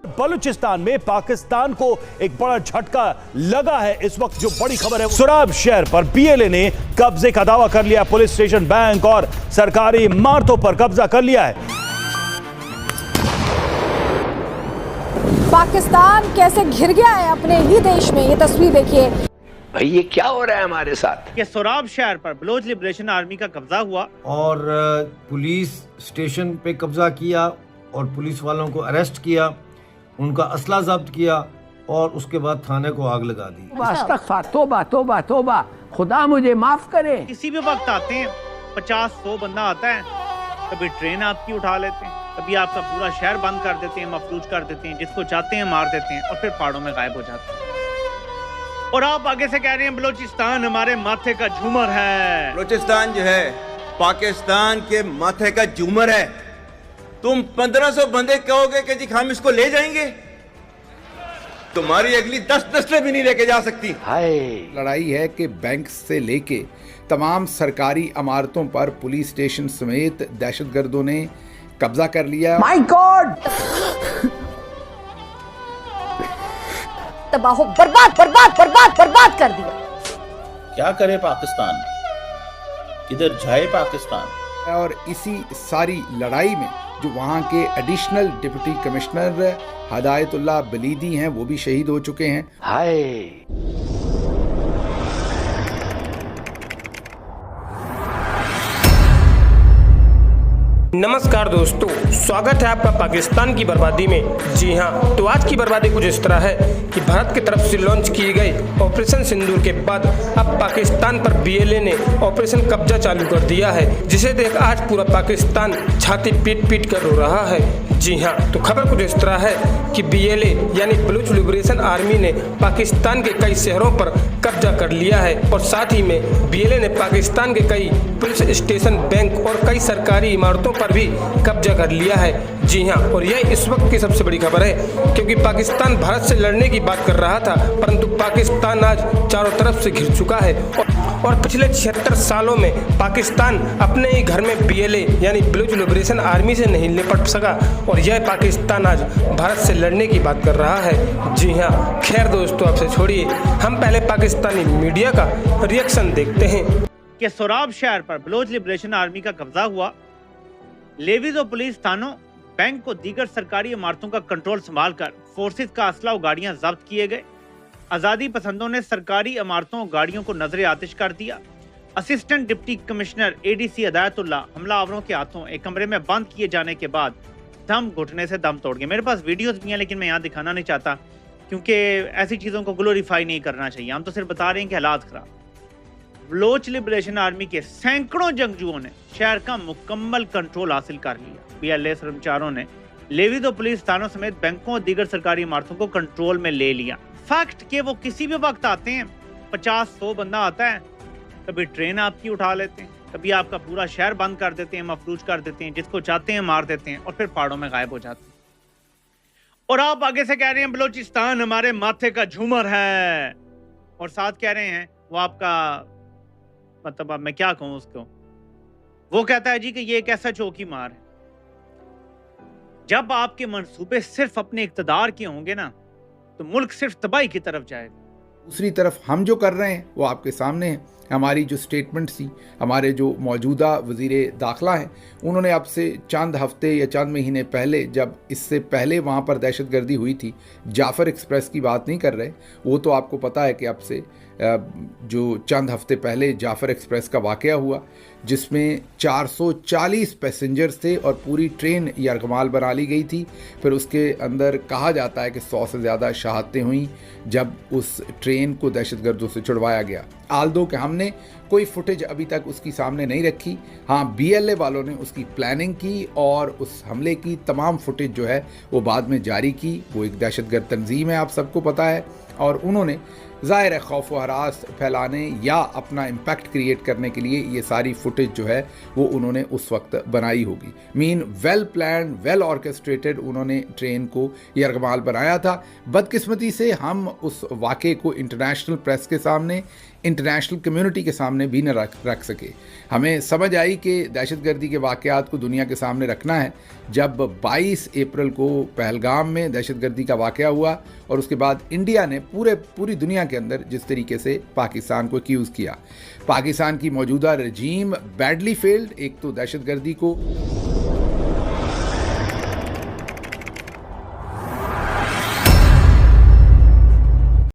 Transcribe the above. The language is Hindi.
बलूचिस्तान में पाकिस्तान को एक बड़ा झटका लगा है। इस वक्त जो बड़ी खबर है, सोराब शहर पर बीएलए ने कब्जे का दावा कर लिया। पुलिस स्टेशन, बैंक और सरकारी इमारतों पर कब्जा कर लिया है। पाकिस्तान कैसे घिर गया है अपने ही देश में, ये तस्वीर देखिए। भाई ये क्या हो रहा है हमारे साथ। ये सोराब शहर पर बलोच लिबरेशन आर्मी का कब्जा हुआ और पुलिस स्टेशन पे कब्जा किया और पुलिस वालों को अरेस्ट किया, उनका असला जब्त किया और उसके बाद थाने को आग लगा दी। तोबा तोबा तोबा, खुदा मुझे माफ करे। किसी भी वक्त आते हैं, 50-100 बंदा आता है। कभी ट्रेन आपकी उठा लेते हैं, कभी आपका पूरा शहर बंद कर देते हैं, मफलूज कर देते हैं, जिसको चाहते हैं मार देते हैं और फिर पहाड़ों में गायब हो जाते हैं। और आप आगे से कह रहे हैं बलूचिस्तान हमारे माथे का झूमर है। बलूचिस्तान जो है पाकिस्तान के माथे का झूमर है। तुम 1500 बंदे कहोगे कि जी हम इसको ले जाएंगे, तुम्हारी अगली 10 नस्लें भी नहीं लेके जा सकती। हाय लड़ाई है कि बैंक से लेके तमाम सरकारी इमारतों पर पुलिस स्टेशन समेत दहशतगर्दों ने कब्जा कर लिया। माय गॉड, तबाह बर्बाद बर्बाद बर्बाद बर्बाद कर दिया। क्या करे पाकिस्तान, किधर जाए पाकिस्तान। और इसी सारी लड़ाई में जो वहाँ के एडिशनल डिप्टी कमिश्नर हदायतुल्लाह बलीदी हैं, वो भी शहीद हो चुके हैं। हाय नमस्कार दोस्तों, स्वागत है आपका पाकिस्तान की बर्बादी में। जी हाँ, तो आज की बर्बादी कुछ इस तरह है कि भारत की तरफ से लॉन्च किए गए ऑपरेशन सिंदूर के बाद अब पाकिस्तान पर बीएलए ने ऑपरेशन कब्जा चालू कर दिया है, जिसे देख आज पूरा पाकिस्तान छाती पीट पीट कर रो रहा है। जी हाँ, तो खबर कुछ इस तरह है कि बीएलए यानी बलूच लिबरेशन आर्मी ने पाकिस्तान के कई शहरों पर कब्जा कर लिया है और साथ ही में बीएलए ने पाकिस्तान के कई पुलिस स्टेशन, बैंक और कई सरकारी इमारतों पर भी कब्जा कर लिया है। जी हाँ, और यह इस वक्त की सबसे बड़ी खबर है, क्योंकि पाकिस्तान भारत से लड़ने की बात कर रहा था, परंतु पाकिस्तान आज चारों तरफ से घिर चुका है और पिछले 76 सालों में पाकिस्तान अपने ही घर में बीएलए यानी बलूच लिबरेशन आर्मी से नहीं निपट सका और यह पाकिस्तान आज भारत से लड़ने की बात कर रहा है। जी हाँ, खैर दोस्तों, आपसे छोड़िए, हम पहले पाकिस्तानी मीडिया का रिएक्शन देखते हैं। कि सोराब शहर पर बलोच लिबरेशन आर्मी का कब्जा हुआ। लेवीज और पुलिस थानों, बैंक को दीगर सरकारी इमारतों का कंट्रोल संभालकर फोर्सेस का असला और गाड़ियां जब्त किए गए। आजादी पसंदों ने सरकारी इमारतों और गाड़ियों को नजरे आतिश कर दिया। असिस्टेंट डिप्टी कमिश्नर एडीसी हदायतुल्लाह हमलावरों के हाथों एक कमरे में बंद किए जाने के बाद दम घुटने से दम तोड़ गए। मेरे पास वीडियोस भी हैं, लेकिन मैं यहाँ दिखाना नहीं चाहता क्योंकि ऐसी चीज़ों को ग्लोरीफाई नहीं करना चाहिए। हम तो सिर्फ बता रहे हैं कि हालात खराब। बलोच लिबरेशन आर्मी के सैकड़ों जंगजुओं ने शहर का मुकम्मल कंट्रोल हासिल कर लिया। बीएलए कर्मचारियों ने लेवीज और पुलिस थानों समेत बैंकों और दीगर सरकारी इमारतों को कंट्रोल में ले लिया। फैक्ट कि वो किसी भी वक्त आते हैं, 50-100 बंदा आता है। कभी ट्रेन आपकी उठा लेते हैं, कभी आपका पूरा शहर बंद कर देते हैं, मफलूज कर देते हैं, जिसको चाहते हैं मार देते हैं और फिर पहाड़ों में गायब हो जाते हैं। और आप आगे से कह रहे हैं बलूचिस्तान हमारे माथे का झूमर है, और साथ कह रहे हैं वो आपका, मतलब अब मैं क्या कहूं उसको, वो कहता है जी कि ये एक ऐसा चौकी मार है। जब आपके मंसूबे सिर्फ अपने इक्तदार के होंगे ना, तो मुल्क सिर्फ तबाही की तरफ जाएगा। दूसरी तरफ हम जो कर रहे हैं वो आपके सामने है। हमारी जो स्टेटमेंट थी, हमारे जो मौजूदा वज़ीर दाखिला हैं, उन्होंने अब से चंद हफ्ते या चंद महीने पहले, जब इससे पहले वहाँ पर दहशतगर्दी हुई थी, जाफ़र एक्सप्रेस की बात नहीं कर रहे, वो तो आपको पता है कि अब से जो चंद हफ्ते पहले जाफ़र एक्सप्रेस का वाक़या हुआ, जिसमें 440 पैसेंजर्स थे और पूरी ट्रेन यरगमाल बना ली गई थी। फिर उसके अंदर कहा जाता है कि 100 से ज़्यादा शहादतें हुई जब उस ट्रेन को दहशतगर्दों से छुड़वाया गया। आल्दो कि हमने कोई फुटेज अभी तक उसकी सामने नहीं रखी। हाँ, बीएलए वालों ने उसकी प्लानिंग की और उस हमले की तमाम फुटेज जो है वो बाद में जारी की। वो एक दहशतगर्द तंजीम है, आप सबको पता है, और उन्होंने ज़ाहिर है खौफ व हरास फैलाने या अपना इम्पैक्ट क्रिएट करने के लिए ये सारी फुटेज जो है वो उन्होंने उस वक्त बनाई होगी। Mean well planned, well orchestrated उन्होंने ट्रेन को यरगमाल बनाया था। बदकिस्मती से हम उस वाक़े को इंटरनेशनल प्रेस के सामने इंटरनेशनल कम्युनिटी के सामने भी न रख सके। हमें समझ आई कि दहशतगर्दी के वाक़यात को दुनिया के सामने रखना है जब 22 अप्रैल को पहलगाम में दहशतगर्दी का वाक़या हुआ और उसके बाद इंडिया ने पूरी दुनिया के अंदर जिस तरीके से पाकिस्तान को एक्यूज़ किया। पाकिस्तान की मौजूदा रजीम बैडली फेल्ड, एक तो दहशतगर्दी को